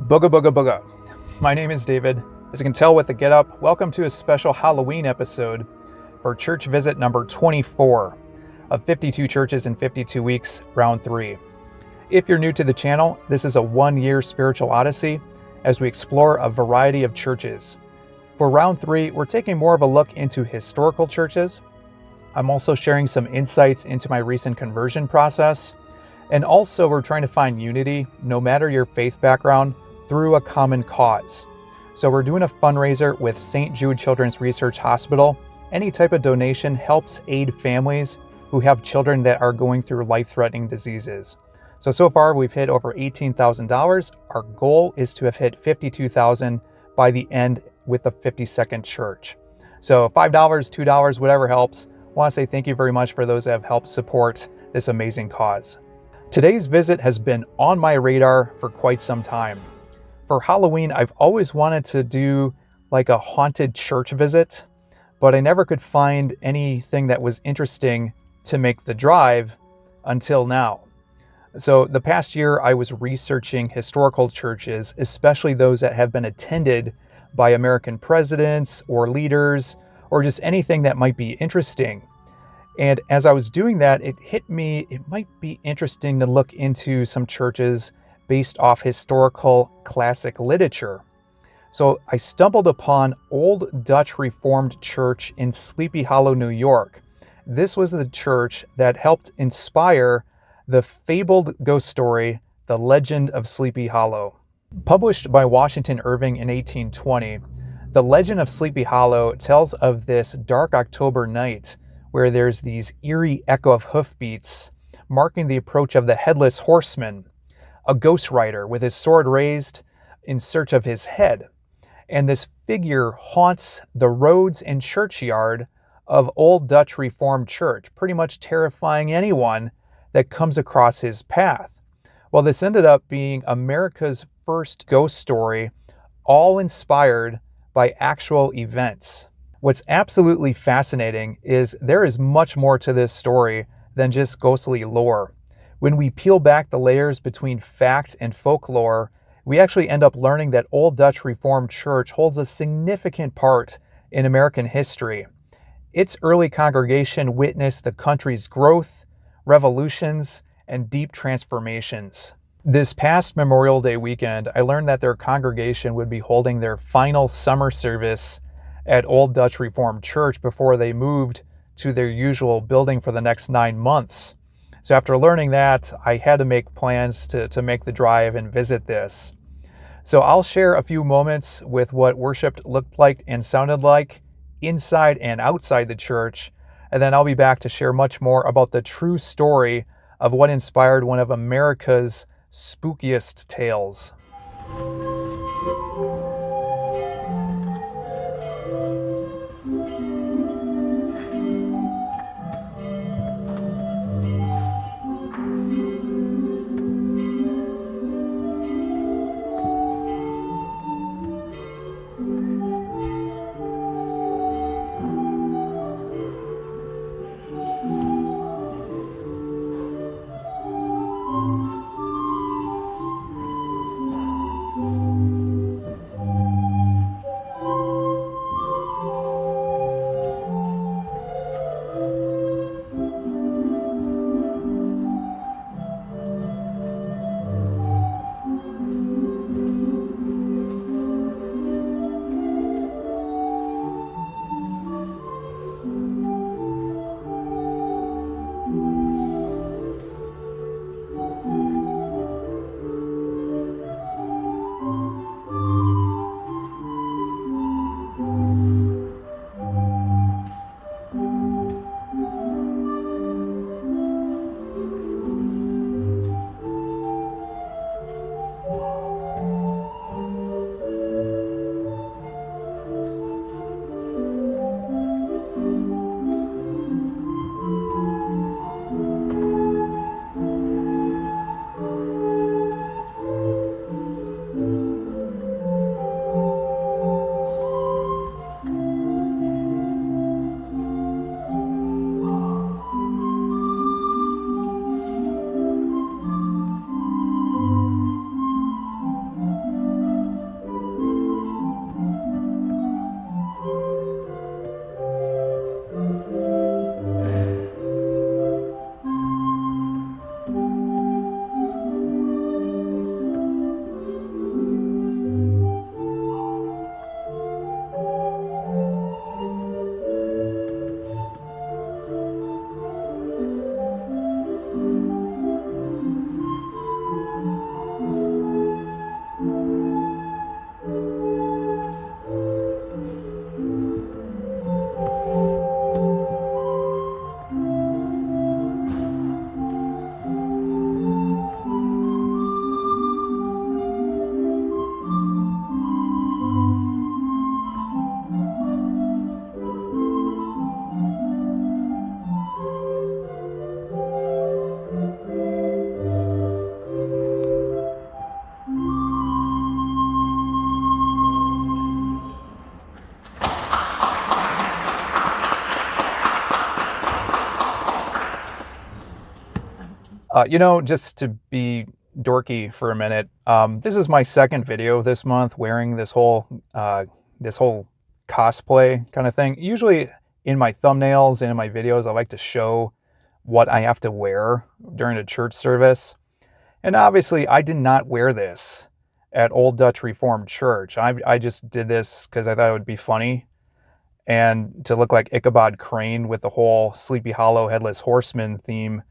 Booga booga booga. My name is David. As you can tell with the getup, welcome to a special Halloween episode for church visit number 24 of 52 churches in 52 weeks, round 3. If you're new to the channel, this is a one-year spiritual odyssey as we explore a variety of churches. For round 3, we're taking more of a look into historical churches. I'm also sharing some insights into my recent conversion process. And also, we're trying to find unity, no matter your faith background, through a common cause. So we're doing a fundraiser with St. Jude Children's Research Hospital. Any type of donation helps aid families who have children that are going through life-threatening diseases. So far we've hit over $18,000. Our goal is to have hit $52,000 by the end with the 52nd church. So $5, $2, whatever helps. I want to say thank you very much for those that have helped support this amazing cause. Today's visit has been on my radar for quite some time. For Halloween, I've always wanted to do like a haunted church visit, but I never could find anything that was interesting to make the drive until now. So the past year, I was researching historical churches, especially those that have been attended by American presidents or leaders, or just anything that might be interesting. And as I was doing that, it hit me, it might be interesting to look into some churches based off historical classic literature. So I stumbled upon Old Dutch Reformed Church in Sleepy Hollow, New York. This was the church that helped inspire the fabled ghost story, The Legend of Sleepy Hollow. Published by Washington Irving in 1820, The Legend of Sleepy Hollow tells of this dark October night where there's these eerie echo of hoofbeats marking the approach of the Headless Horseman, a ghost rider with his sword raised in search of his head. And this figure haunts the roads and churchyard of Old Dutch Reformed Church, pretty much terrifying anyone that comes across his path. Well, this ended up being America's first ghost story, all inspired by actual events. What's absolutely fascinating is there is much more to this story than just ghostly lore. When we peel back the layers between fact and folklore, we actually end up learning that Old Dutch Reformed Church holds a significant part in American history. Its early congregation witnessed the country's growth, revolutions, and deep transformations. This past Memorial Day weekend, I learned that their congregation would be holding their final summer service at Old Dutch Reformed Church before they moved to their usual building for the next 9 months. So after learning that, I had to make plans to make the drive and visit this. So I'll share a few moments with what worship looked like and sounded like inside and outside the church, and then I'll be back to share much more about the true story of what inspired one of America's spookiest tales. Just to be dorky for a minute, this is my second video this month wearing this whole cosplay kind of thing. Usually in my thumbnails and in my videos, I like to show what I have to wear during a church service. And obviously, I did not wear this at Old Dutch Reformed Church. I just did this because I thought it would be funny and to look like Ichabod Crane with the whole Sleepy Hollow Headless Horseman theme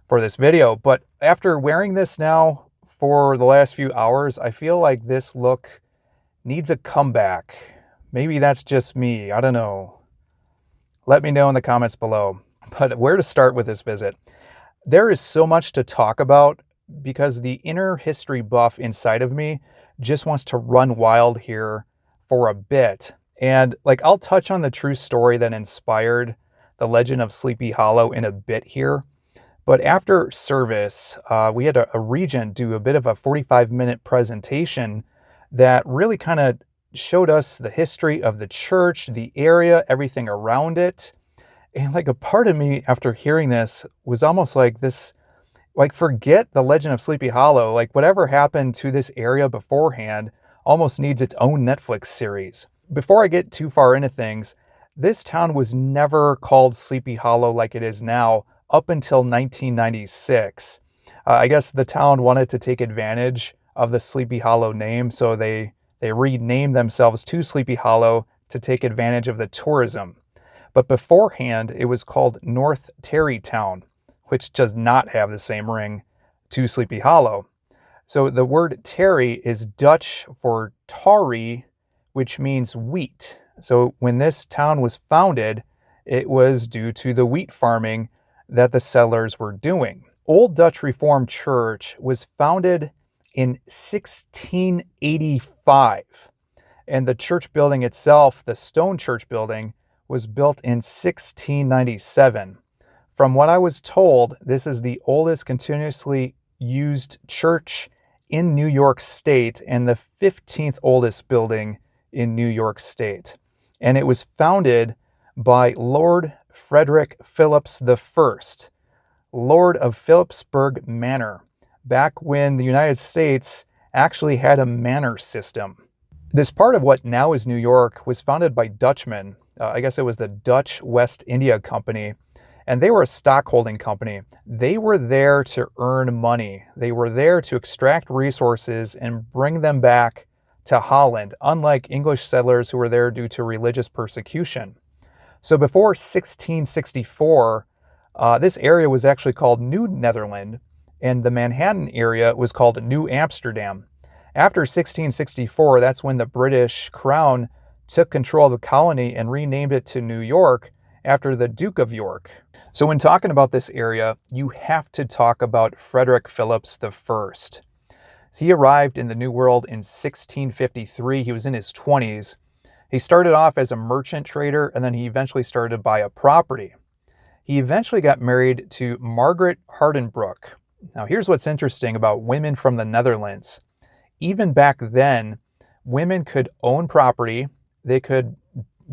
for this video. But after wearing this now for the last few hours, I feel like this look needs a comeback. Maybe that's just me. I don't know. Let me know in the comments below. But where to start with this visit? There is so much to talk about because the inner history buff inside of me just wants to run wild here for a bit. And I'll touch on the true story that inspired the legend of Sleepy Hollow in a bit here. But after service, we had a regent do a bit of a 45-minute presentation that really kind of showed us the history of the church, the area, everything around it. And a part of me after hearing this was almost like this, forget the legend of Sleepy Hollow. Whatever happened to this area beforehand almost needs its own Netflix series. Before I get too far into things, this town was never called Sleepy Hollow like it is now up until 1996. I guess the town wanted to take advantage of the Sleepy Hollow name, so they renamed themselves to Sleepy Hollow to take advantage of the tourism. But beforehand, it was called North Tarrytown, which does not have the same ring to Sleepy Hollow. So the word tarry is Dutch for tarry, which means wheat. So when this town was founded, it was due to the wheat farming that the settlers were doing. Old Dutch Reformed Church was founded in 1685, and the church building itself, the stone church building, was built in 1697. From what I was told, this is the oldest continuously used church in New York State and the 15th oldest building in New York State. And it was founded by Lord Frederick Philipse I, Lord of Philipsburg Manor, back when the United States actually had a manor system. This part of what now is New York was founded by Dutchmen. I guess it was the Dutch West India Company, and they were a stockholding company. They were there to earn money. They were there to extract resources and bring them back to Holland, unlike English settlers who were there due to religious persecution. So before 1664, this area was actually called New Netherland, and the Manhattan area was called New Amsterdam. After 1664, that's when the British Crown took control of the colony and renamed it to New York after the Duke of York. So when talking about this area, you have to talk about Frederick Philipse I. He arrived in the New World in 1653. He was in his 20s. He started off as a merchant trader, and then he eventually started to buy a property. He eventually got married to Margaret Hardenbroek. Now here's what's interesting about women from the Netherlands. Even back then, women could own property, they could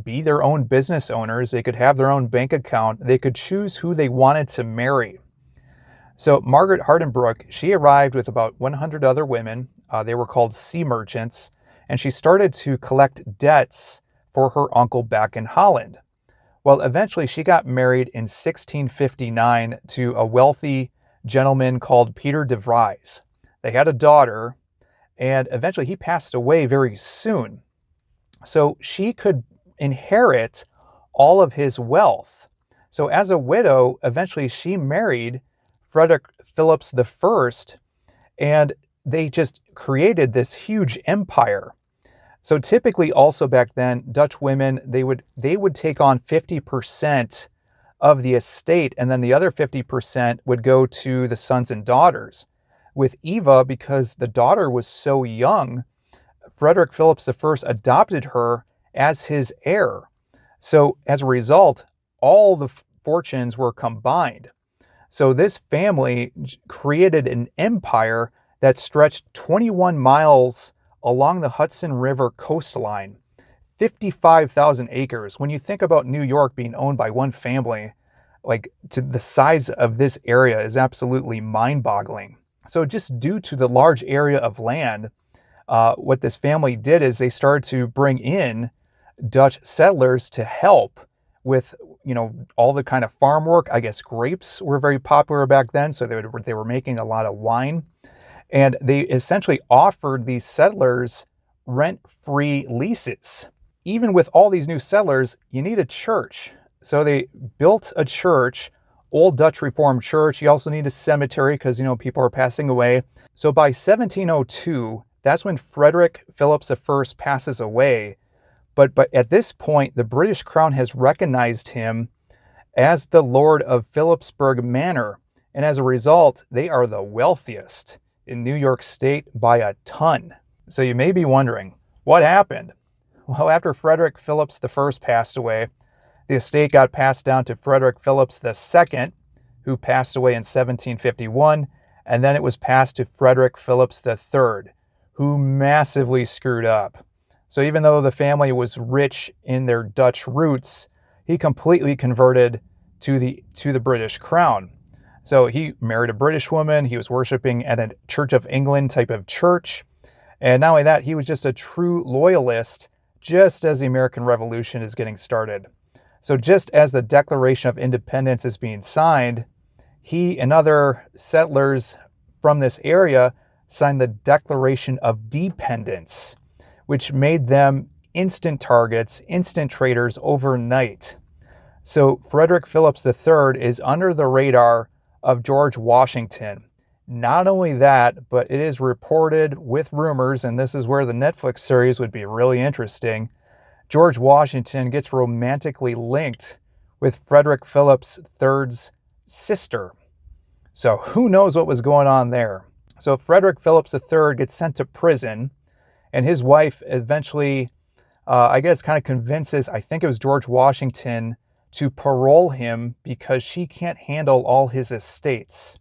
be their own business owners, they could have their own bank account, they could choose who they wanted to marry. So Margaret Hardenbroek, she arrived with about 100 other women. They were called sea merchants, and she started to collect debts for her uncle back in Holland. Well, eventually she got married in 1659 to a wealthy gentleman called Peter de Vries. They had a daughter, and eventually he passed away very soon. So she could inherit all of his wealth. So as a widow, eventually she married Frederick Philipse I, and they just created this huge empire. So typically also back then, Dutch women, they would take on 50% of the estate, and then the other 50% would go to the sons and daughters. With Eva, because the daughter was so young, Frederick Philipse I adopted her as his heir. So as a result, all the fortunes were combined. So this family created an empire that stretched 21 miles along the Hudson River coastline, 55,000 acres. When you think about New York being owned by one family, like to the size of this area is absolutely mind-boggling. So just due to the large area of land, what this family did is they started to bring in Dutch settlers to help with, all the kind of farm work. I guess grapes were very popular back then, so they were making a lot of wine. And they essentially offered these settlers rent-free leases. Even with all these new settlers, you need a church. So they built a church, Old Dutch Reformed Church. You also need a cemetery because, people are passing away. So by 1702, that's when Frederick Philipse I passes away. But at this point, the British Crown has recognized him as the Lord of Philipsburg Manor. And as a result, they are the wealthiest in New York State by a ton. So you may be wondering, what happened? Well, after Frederick Philipse I passed away, the estate got passed down to Frederick Philipse II, who passed away in 1751, and then it was passed to Frederick Philipse III, who massively screwed up. So even though the family was rich in their Dutch roots, he completely converted to the British Crown. So he married a British woman, he was worshiping at a Church of England type of church, and not only that, he was just a true loyalist just as the American Revolution is getting started. So just as the Declaration of Independence is being signed, he and other settlers from this area signed the Declaration of Dependence, which made them instant targets, instant traitors overnight. So Frederick Philipse III is under the radar of George Washington. Not only that, but it is reported with rumors, and this is where the Netflix series would be really interesting, George Washington gets romantically linked with Frederick Philipse III's sister. So who knows what was going on there? So Frederick Philipse III gets sent to prison, and his wife eventually, kind of convinces, I think it was George Washington, to parole him because she can't handle all his estates.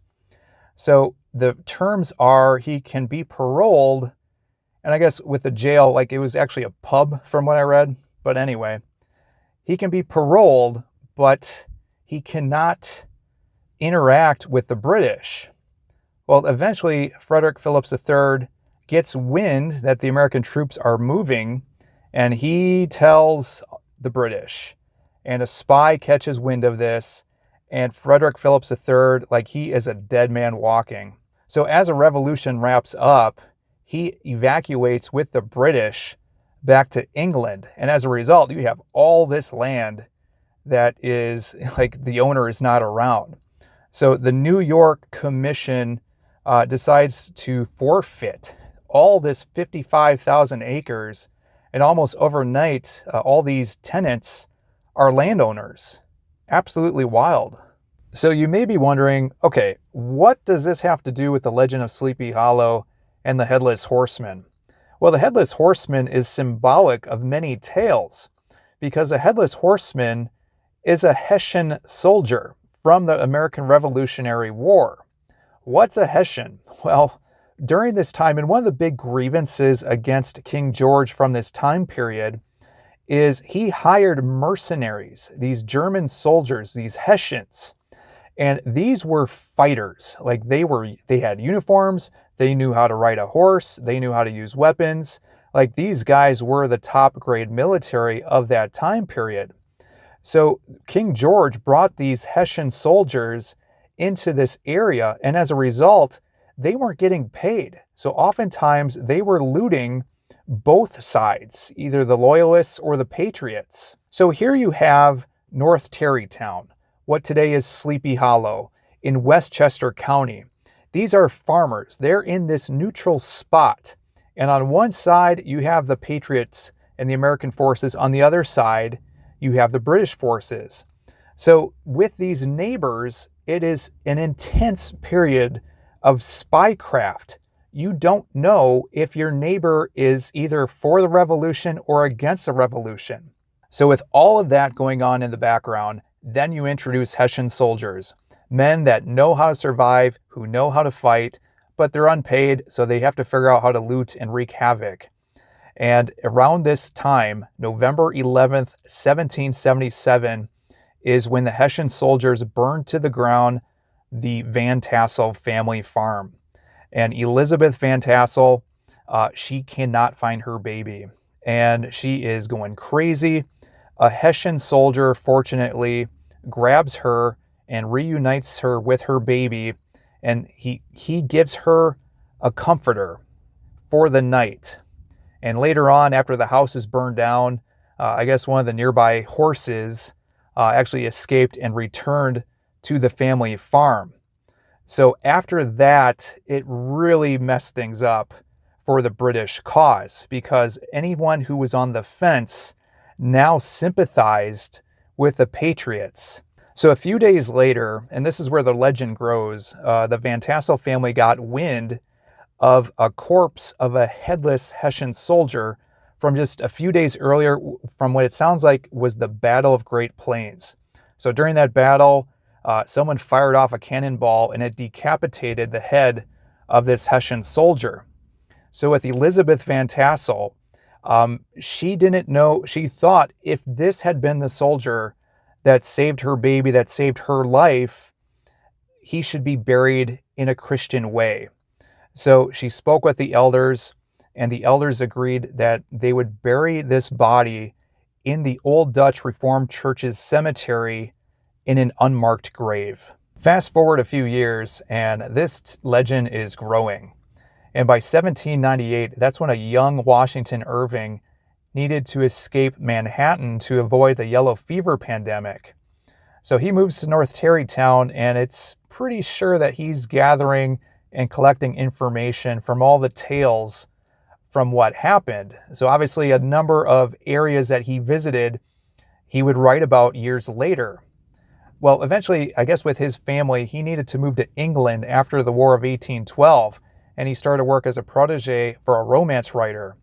So the terms are he can be paroled, and I guess with the jail, it was actually a pub from what I read. But anyway, he can be paroled, but he cannot interact with the British. Well, eventually, Frederick Philipse III gets wind that the American troops are moving, and he tells the British. And a spy catches wind of this, and Frederick Philipse III, he is a dead man walking. So as a revolution wraps up, he evacuates with the British back to England. And as a result, you have all this land that is the owner is not around. So the New York Commission decides to forfeit all this 55,000 acres, and almost overnight, all these tenants are landowners. Absolutely wild. So you may be wondering, okay, what does this have to do with the legend of Sleepy Hollow and the Headless Horseman? Well, the Headless Horseman is symbolic of many tales, because a Headless Horseman is a Hessian soldier from the American Revolutionary War. What's a Hessian? Well, during this time, and one of the big grievances against King George from this time period is he hired mercenaries, these German soldiers, these Hessians. And these were fighters. They had uniforms, they knew how to ride a horse, they knew how to use weapons. These guys were the top grade military of that time period. So King George brought these Hessian soldiers into this area, and as a result, they weren't getting paid. So oftentimes they were looting both sides, either the loyalists or the patriots. So here you have North Tarrytown, what today is Sleepy Hollow, in Westchester County. These are farmers. They're in this neutral spot. And on one side, you have the Patriots and the American forces. On the other side, you have the British forces. So with these neighbors, it is an intense period of spycraft. You don't know if your neighbor is either for the revolution or against the revolution. So with all of that going on in the background, then you introduce Hessian soldiers, men that know how to survive, who know how to fight, but they're unpaid, so they have to figure out how to loot and wreak havoc. And around this time, November 11th, 1777, is when the Hessian soldiers burned to the ground the Van Tassel family farm. And Elizabeth Van Tassel, she cannot find her baby, and she is going crazy. A Hessian soldier, fortunately, grabs her and reunites her with her baby, and he gives her a comforter for the night. And later on, after the house is burned down, I guess one of the nearby horses actually escaped and returned to the family farm. So after that, it really messed things up for the British cause, because anyone who was on the fence now sympathized with the Patriots. So a few days later, and this is where the legend grows, the Van Tassel family got wind of a corpse of a headless Hessian soldier from just a few days earlier, from what it sounds like was the Battle of Great Plains. So during that battle, someone fired off a cannonball and it decapitated the head of this Hessian soldier. So with Elizabeth Van Tassel, she didn't know, she thought if this had been the soldier that saved her baby, that saved her life, he should be buried in a Christian way. So she spoke with the elders, and the elders agreed that they would bury this body in the Old Dutch Reformed Church's cemetery in an unmarked grave. Fast forward a few years, and this legend is growing. And by 1798, that's when a young Washington Irving needed to escape Manhattan to avoid the yellow fever pandemic. So he moves to North Tarrytown, and it's pretty sure that he's gathering and collecting information from all the tales from what happened. So obviously a number of areas that he visited, he would write about years later. Well, eventually, I guess with his family, he needed to move to England after the War of 1812, and he started work as a protege for a romance writer.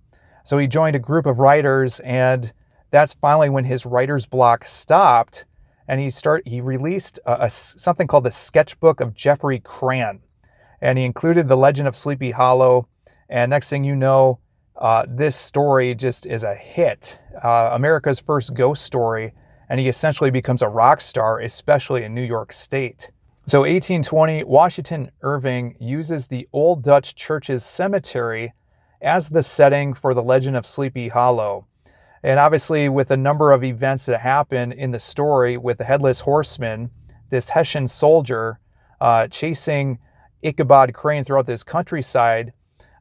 So he joined a group of writers, and that's finally when his writer's block stopped, and he released something called the Sketchbook of Geoffrey Cran. And he included the legend of Sleepy Hollow, and next thing you know, this story just is a hit. America's first ghost story, and he essentially becomes a rock star, especially in New York State. So 1820, Washington Irving uses the Old Dutch Church's cemetery as the setting for the legend of Sleepy Hollow. And obviously with a number of events that happen in the story with the Headless Horseman, this Hessian soldier chasing Ichabod Crane throughout this countryside,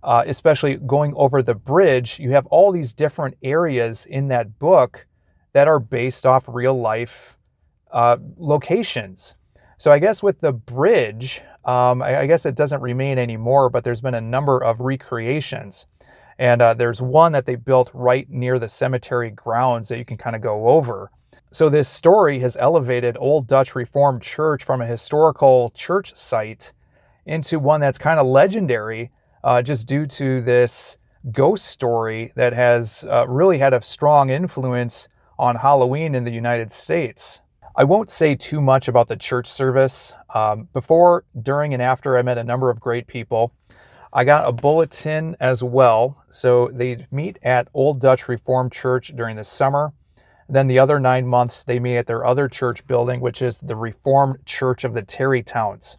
especially going over the bridge, you have all these different areas in that book that are based off real life locations. So I guess with the bridge, I guess it doesn't remain anymore, but there's been a number of recreations. And there's one that they built right near the cemetery grounds that you can kind of go over. So this story has elevated Old Dutch Reformed Church from a historical church site into one that's kind of legendary, just due to this ghost story that has really had a strong influence on Halloween in the United States. I won't say too much about the church service. Before, during, and after, I met a number of great people. I got a bulletin as well. So they meet at Old Dutch Reformed Church during the summer. Then the other 9 months, they meet at their other church building, which is the Reformed Church of the Tarrytowns.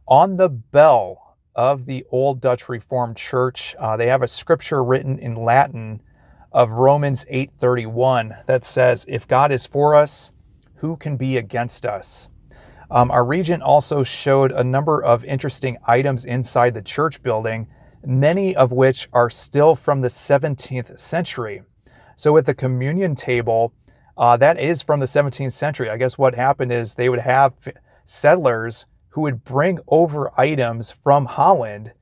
On the bell of the Old Dutch Reformed Church, they have a scripture written in Latin of Romans 8:31 that says, "If God is for us, who can be against us?" Our regent also showed a number of interesting items inside the church building, many of which are still from the 17th century. So with the communion table, that is from the 17th century. I guess what happened is they would have settlers who would bring over items from Holland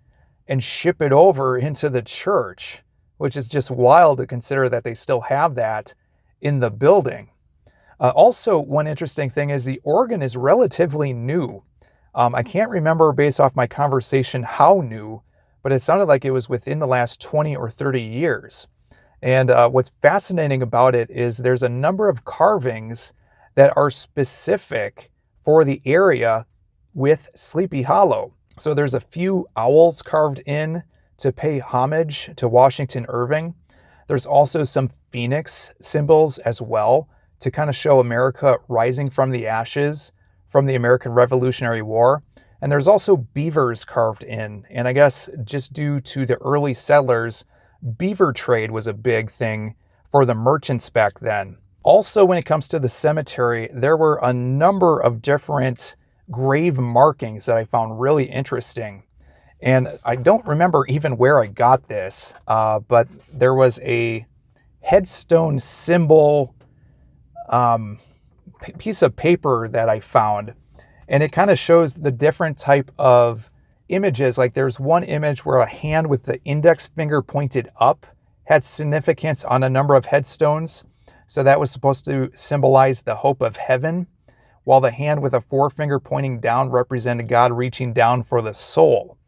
and ship it over into the church, which is just wild to consider that they still have that in the building. Also, one interesting thing is the organ is relatively new. I can't remember based off my conversation how new, but it sounded like it was within the last 20 or 30 years. And what's fascinating about it is there's a number of carvings that are specific for the area with Sleepy Hollow. So there's a few owls carved in to pay homage to Washington Irving. There's also some phoenix symbols as well to kind of show America rising from the ashes from the American Revolutionary War. And there's also beavers carved in. And I guess just due to the early settlers, beaver trade was a big thing for the merchants back then. Also, when it comes to the cemetery, there were a number of different grave markings that I found really interesting. And I don't remember even where I got this, but there was a headstone symbol piece of paper that I found. And it kind of shows the different type of images. Like there's one image where a hand with the index finger pointed up had significance on a number of headstones. So that was supposed to symbolize the hope of heaven, while the hand with a forefinger pointing down represented God reaching down for the soul.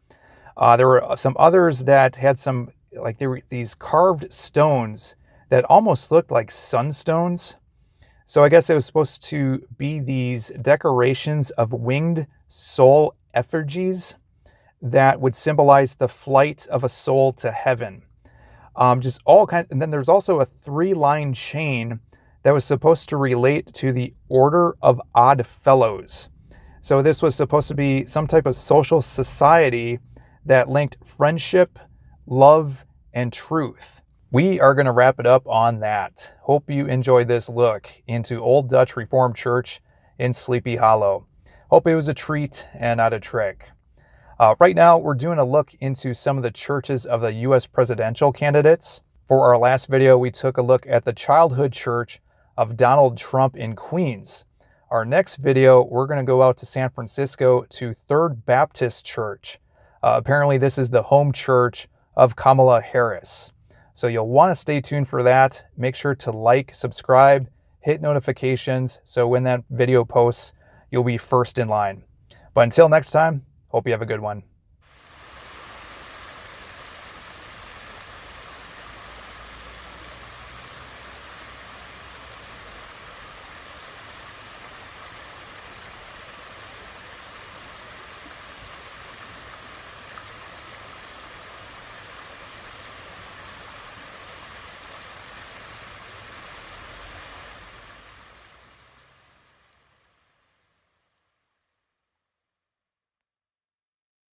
There were some others that had some, like there were these carved stones that almost looked like sunstones. So I guess it was supposed to be these decorations of winged soul effigies that would symbolize the flight of a soul to heaven. Just all kinds. And then there's also a 3-line chain that was supposed to relate to the Order of Odd Fellows. So this was supposed to be some type of social society that linked friendship, love, and truth. We are going to wrap it up on that. Hope you enjoyed this look into Old Dutch Reformed Church in Sleepy Hollow. Hope it was a treat and not a trick. Right now, we're doing a look into some of the churches of the U.S. presidential candidates. For our last video, we took a look at the childhood church of Donald Trump in Queens. Our next video, we're going to go out to San Francisco to Third Baptist Church. Apparently, this is the home church of Kamala Harris. So you'll want to stay tuned for that. Make sure to like, subscribe, hit notifications, so when that video posts, you'll be first in line. But until next time, hope you have a good one.